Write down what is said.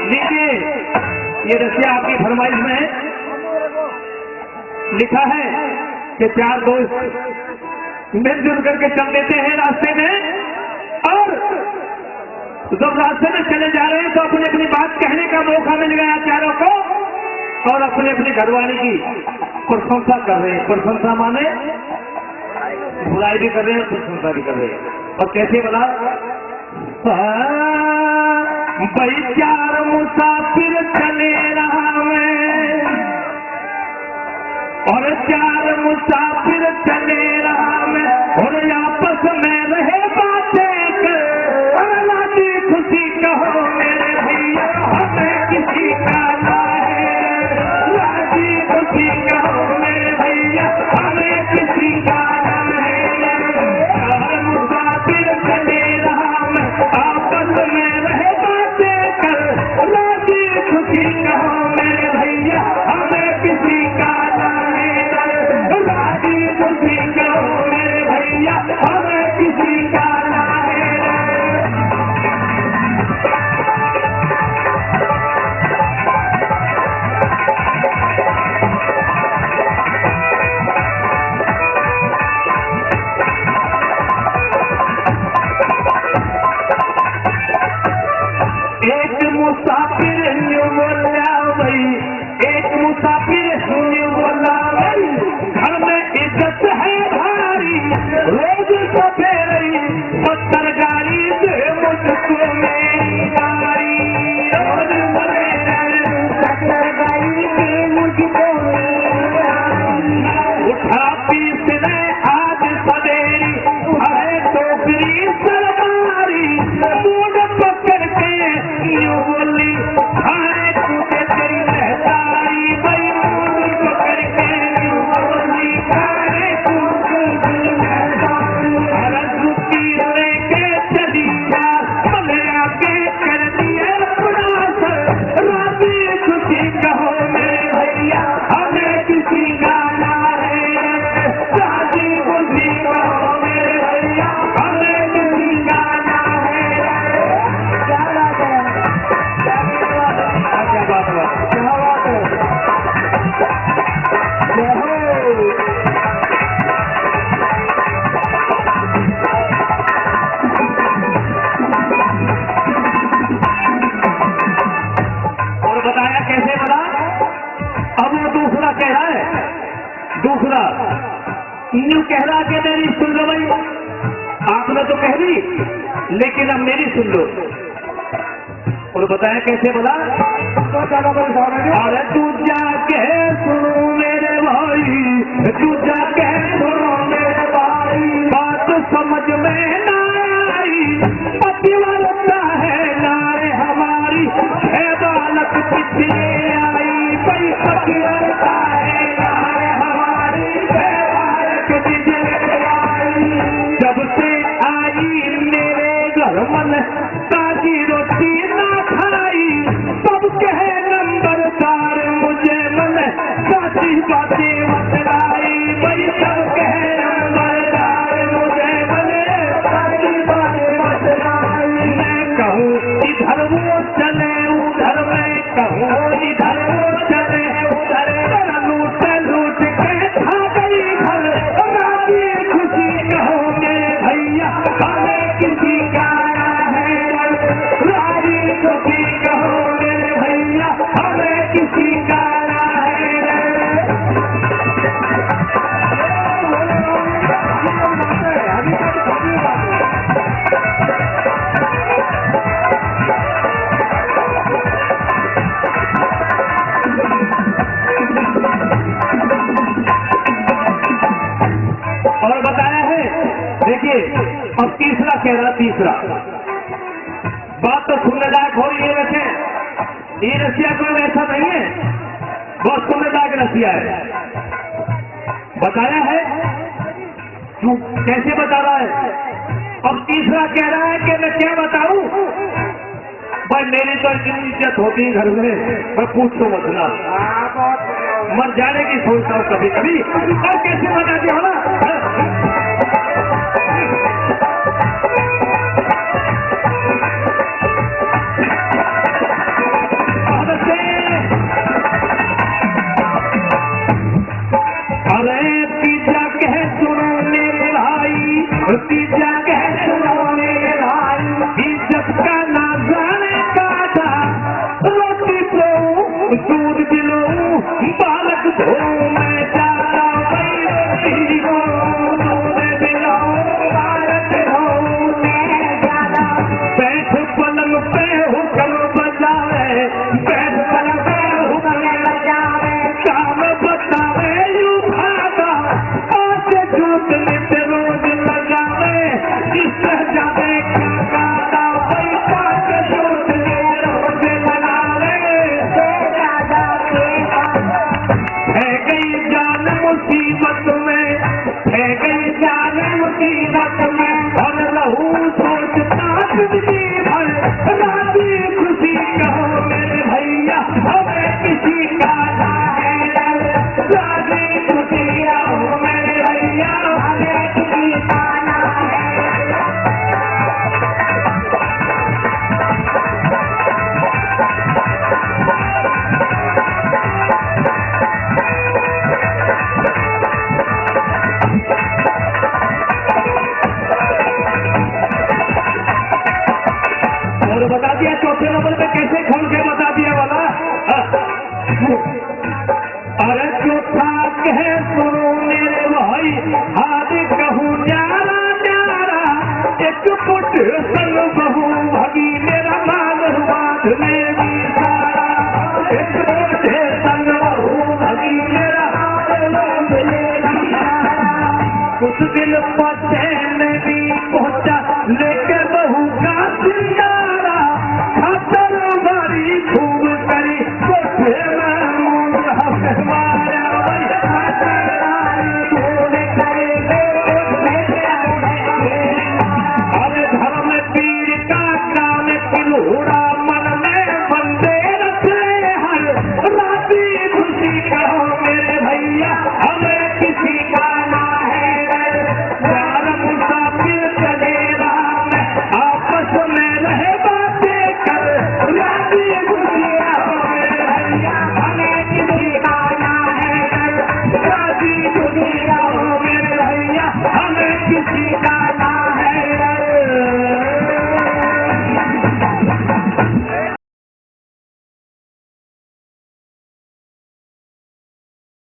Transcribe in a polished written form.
लीजिए, ये रसिया आपकी फरमाइश में है। लिखा है कि चार दोस्त मिलजुल करके चल देते हैं रास्ते में, और जब रास्ते में चले जा रहे हैं तो अपनी अपनी बात कहने का मौका मिल गया चारों को, और अपने अपने घरवाली की प्रशंसा कर रहे हैं। प्रशंसा माने बुराई भी कर रहे हैं, प्रशंसा भी कर रहे हैं। और कैसे बोला, भाई चार मुसाफिर चले राह में, और चार मुसाफिर चले राह में, और आपस में रहे बातें कर, राजी खुशी कहो मेरे भैया हमें किसी का ना है, राजी खुशी कहो मेरे भैया हमें किसी का ना है। चार मुसाफिर चले राह में, आपस में रहे बातें कर, राजी खुशी कहो मेरे भैया हमें किसी का ना है, राजी खुशी कहो मेरे भैया हमें किसी का ना है। एक मुसाफिर न्यू बोला भाई, एक मुसाफिर न्यू बोला भाई, घर में इज्जत है भारी, रोज सवेरे 70 गाड़ी दे मुझको मेरी गाड़ी, रोज सवेरे 70 गाड़ी दे मुझको मेरी गाड़ी। उठा पीसने आज सवेरी है टोकरी सरकारी, मूड पकड़ के यूं बोली हाय तुझे तेरी लहरारी, भाई मूड पकड़ के यूं बोली हाय तुझे तेरी लहरारी। अरे जुती लेके चली जा, भले आके कर दिया अपना सर, राजी खुशी कहो मेरे भैया हमें किसी का ना है, राजी खुशी कहो मेरे भैया हमें किसी का ना है। क्या बात है, क्या बात है, क्या बात है, जय हो। और बताया कैसे बना, अब वो दूसरा कह रहा है, दूसरा यूं कह रहा कि मेरी सुन लो भाई, आपने तो कह दी लेकिन अब मेरी सुन लो। और बताया कैसे बोला, अरे तू जाके सुनो मेरे भाई, तू जाके सुनो मेरे भाई, बात समझ में ना आई, पतिव्रता है नारे हमारी, है बालक पिछले आई, भाई पतिव्रता है नारे हमारी, है बालक पिछले आई। जब से आई मेरे घर मन ताजी रोटी ना खाई, सब कहे नंबरदार मुझे मन साची बातें बतलाई, भाई सब कहे नंबरदार मुझे मन साची बातें बतलाई। मैं कहूँ इधर वो चले उधर, मैं कहूँ इधर वो चले उधर, लूट लूट के खा गई घर, राजी खुशी कहो मेरे भैया हमें किसी का ना है, राजी खुशी कहो मेरे भैया हमें किसी का ना है। और बताया है, देखिए अब तीसरा कह रहा, तीसरा बात तो सुनने लायक हो रही है। वैसे ये रसिया कोई वैसा नहीं है, बहुत सुनने लायक रसिया है। बताया है तू कैसे बता रहा है। अब तीसरा कह रहा है कि मैं क्या बताऊं, भाई मेरी तो इतनी इज्जत होती है घर में, मैं पूछो मत ना, मर जाने की सोचता हूँ कभी कभी। और कैसे बता दिया हो ना, कह सुनो मेरे भाई, तीजा कह सुनो मेरे भाई, इज्जत का ना जाने का था, रोटी दो दूध पिलो बालक धो, मैं चाहता वही रोटी हो, दूध पिलो बालक धो, मैं ज्यादा बैठ पलंग पे हुक्म बजावे, बैठ पलंग पे हुक्म बजावे, काम बतावे यूं भागा, आसे झूठ नित रोज लगावे, इससे जावे क्या गाता वही काट झूठ नित रोज लगावे, है गई जान मुसीबत में, है गई जान मुसीबत में, और रहूं सोचता जिंदगी भर, राजी खुशी कहो मेरे भैया, हमें किसी का ना है डर, राजी खुशी कहो मेरे भैया, हमें किसी का ना है और बता दिया चौथे नंबर पे कैसे खोल के बता दिया वाला। अरे चौथा कह सुनो मेरे भाई, आज कहूँ न्यारा न्यारा, एक फुट संग बहू भगी मेरा मान बात मेरी सारा, एक फुट संग बहू भगी मेरा मान मेरी सारा, कुछ दिन पहले भी पहुंचा लेकर बहू का सिंगारा, खातर बारी खूब करी तो फिर हमारा अरे धर्म पीर का कान किलोड़ा मन में बंदे रखे हर, राजी खुशी कहो मेरे भैया, हमें किसी का ना है डर, प्यार मुसाफिर चले राह में, आपस में रहे बातें कर, राजी खुशी कहो मेरे भैया, हमें किसी का ना है डर, राजी खुशी